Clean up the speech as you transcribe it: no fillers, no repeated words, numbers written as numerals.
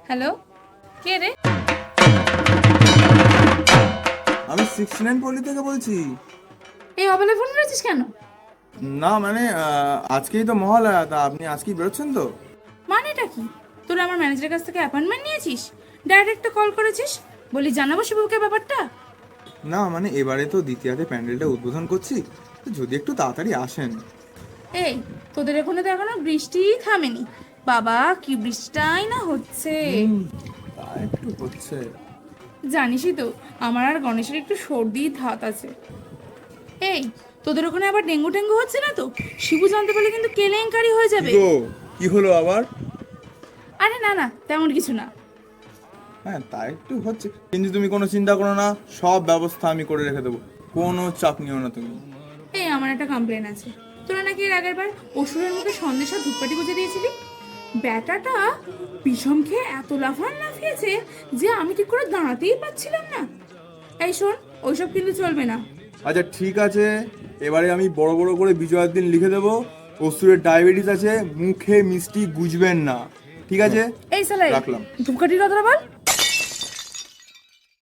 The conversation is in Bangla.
হ্যালো, কে রে? আমি 69 পল্লী থেকে বলছি। এই অবেলা ফোন করেছিস কেন? না মানে আজকেই তো মহালয়া, তা আপনি আজকেই বেরোচ্ছেন তো? মানেটা কি? তোরা আমার ম্যানেজারের কাছ থেকে অ্যাপয়েন্টমেন্ট নিয়েছিস? ডাইরেক্ট কল করেছিস, বলি জানাবো শিবুকে ব্যাপারটা। না মানে এবারে তো দ্বিতীয়াতে প্যান্ডেলটা উদ্বোধন করছি, তো যদি একটু তাড়াতাড়ি আসেন। এই, তোদের এখানে তো এখনো বৃষ্টিই থামেনি। বাবা, কি বৃষ্টিটাই না হচ্ছে। তা একটু হচ্ছে। জানিসই তো, আমার আর গণেশের একটু সর্দি ধাত আছে। এই, তোদের ওখানে আবার ডেঙ্গু টেঙ্গু হচ্ছে না তো? শিবু জানতে পারলে কিন্তু কেলেঙ্কারি হয়ে যাবে। গো, কি হলো আবার? আরে না না, তেমন কিছু না। হ্যাঁ তা একটু হচ্ছে, কিন্তু তুমি কোনো চিন্তা করো না, সব ব্যবস্থা আমি করে রেখে দেবো, কোনো চাপ নিও না তুমি। এই, আমার একটা কমপ্লেন আছে। তোরা নাকি এর আগের বার অসুরের মুখে সন্দেশ আর ধূপকাঠি গুঁজে দিয়েছিলি। ব্যাটাটা বিষম খেয়ে এত লাফিয়েছে যে আমি ঠিক করে দাঁড়াতেই পারছিলাম না। এই শোন, ওইসব কিন্তু চলবে না। আচ্ছা ঠিক আছে, এবারে আমি বড় বড় করে বিজয়ার দিন লিখে দেবো, অসুরের ডায়াবেটিস আছে, মুখে মিষ্টি গুজবেন না, ঠিক আছে? এই সালাই, রাখলাম। ধূপকাঠির কথাটা বল।